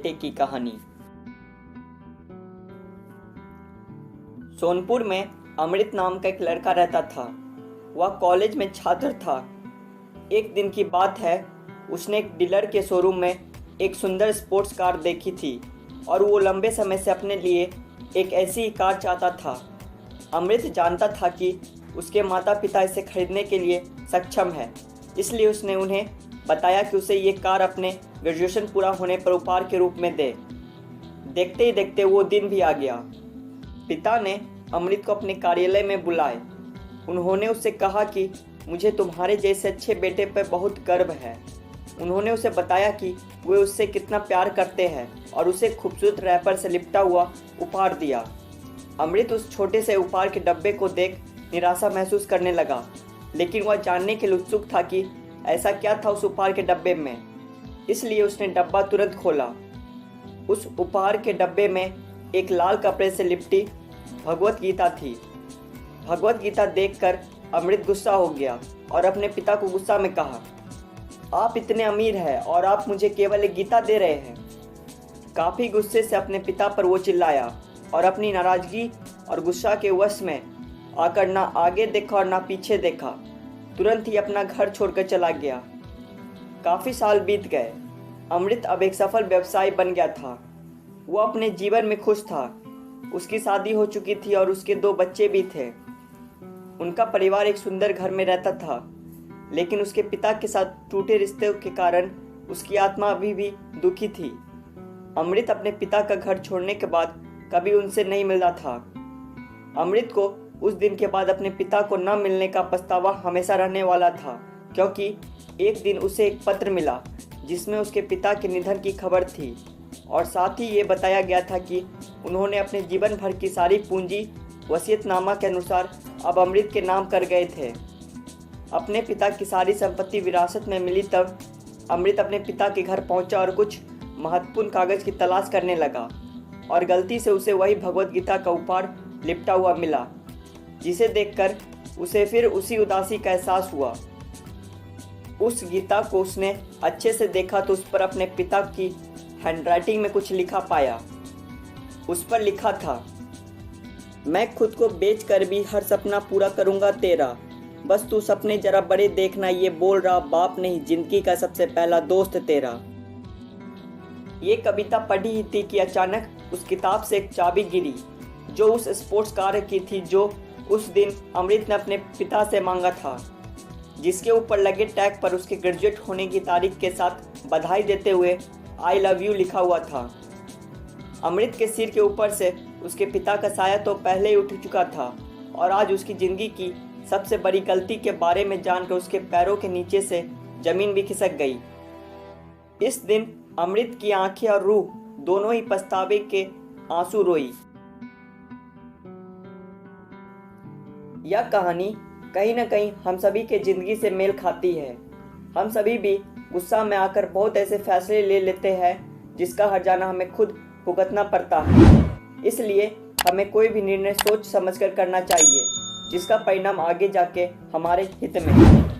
बेटे की कहानी। सोनपुर में अमृत नाम का एक लड़का रहता था। वह कॉलेज में छात्र था। एक दिन की बात है, उसने एक डीलर के शोरूम में एक सुंदर स्पोर्ट्स कार देखी थी और वो लंबे समय से अपने लिए एक ऐसी ही कार चाहता था। अमृत जानता था कि उसके माता पिता इसे खरीदने के लिए सक्षम है, इसलिए उसने उन्हें बताया कि उसे ये कार अपने ग्रेजुएशन पूरा होने पर उपहार के रूप में दे। देखते ही देखते वो दिन भी आ गया। पिता ने अमृत को अपने कार्यालय में बुलाए। उन्होंने उससे कहा कि मुझे तुम्हारे जैसे अच्छे बेटे पर बहुत गर्व है। उन्होंने उसे बताया कि वे उससे कितना प्यार करते हैं और उसे खूबसूरत रैपर से लिपटा हुआ उपहार दिया। अमृत उस छोटे से उपहार के डब्बे को देख निराशा महसूस करने लगा, लेकिन वह जानने के लिए उत्सुक था कि ऐसा क्या था उस उपहार के डब्बे में। इसलिए उसने डब्बा तुरंत खोला। उस उपहार के डब्बे में एक लाल कपड़े से लिपटी भगवत गीता थी। भगवत गीता देखकर अमृत गुस्सा हो गया और अपने पिता को गुस्सा में कहा, आप इतने अमीर हैं और आप मुझे केवल एक गीता दे रहे हैं। काफ़ी गुस्से से अपने पिता पर वो चिल्लाया और अपनी नाराज़गी और गुस्सा के वश में आकर ना आगे देखा और ना पीछे देखा। तुरंत ही अपना घर छोड़कर चला गया। काफ़ी साल बीत गए। अमृत अब एक सफल व्यवसायी बन गया था। वो अपने जीवन में खुश था। उसकी शादी हो चुकी थी और उसके 2 बच्चे भी थे। उनका परिवार एक सुंदर घर में रहता था, लेकिन उसके पिता के साथ टूटे रिश्ते के कारण उसकी आत्मा अभी भी दुखी थी। अमृत अपने पिता का घर छोड़ने के बाद कभी उनसे नहीं मिला था। अमृत को उस दिन के बाद अपने पिता को न मिलने का पछतावा हमेशा रहने वाला था, क्योंकि एक दिन उसे एक पत्र मिला जिसमें उसके पिता के निधन की खबर थी और साथ ही ये बताया गया था कि उन्होंने अपने जीवन भर की सारी पूंजी वसीयतनामा के अनुसार अब अमृत के नाम कर गए थे। अपने पिता की सारी संपत्ति विरासत में मिली तब अमृत अपने पिता के घर पहुंचा और कुछ महत्वपूर्ण कागज की तलाश करने लगा और गलती से उसे वही भगवत गीता का उपहार लिपटा हुआ मिला, जिसे देखकर उसे फिर उसी उदासी का एहसास हुआ। उस गीता को उसने अच्छे से देखा तो उस पर अपने पिता की हैंडराइटिंग में कुछ लिखा पाया। उस पर लिखा था, मैं खुद को बेचकर भी हर सपना पूरा करूंगा तेरा, बस तू सपने जरा बड़े देखना, ये बोल रहा बाप नहीं जिंदगी का सबसे पहला दोस्त तेरा। ये कविता पढ़ी ही थी कि अचानक उस किताब से एक चाबी गिरी जो उस स्पोर्ट्स कार की थी जो उस दिन अमृत ने अपने पिता से मांगा था, जिसके ऊपर लगे टैग पर उसके ग्रेजुएट होने की तारीख के साथ बधाई देते हुए आई लव यू लिखा हुआ था। अमृत के सिर के ऊपर से उसके पिता का साया तो पहले ही उठ चुका था और आज उसकी ज़िंदगी की सबसे बड़ी गलती के बारे में जानकर उसके पैरों के नीचे से ज़मीन भी खिसक गई। इस दिन अमृत की आंखें और रूह दोनों ही पछतावे के आंसू रोई। यह कहानी कहीं ना कहीं हम सभी के ज़िंदगी से मेल खाती है। हम सभी भी गुस्सा में आकर बहुत ऐसे फैसले ले लेते हैं जिसका हर्जाना हमें खुद भुगतना पड़ता है। इसलिए हमें कोई भी निर्णय सोच समझकर करना चाहिए जिसका परिणाम आगे जाके हमारे हित में है।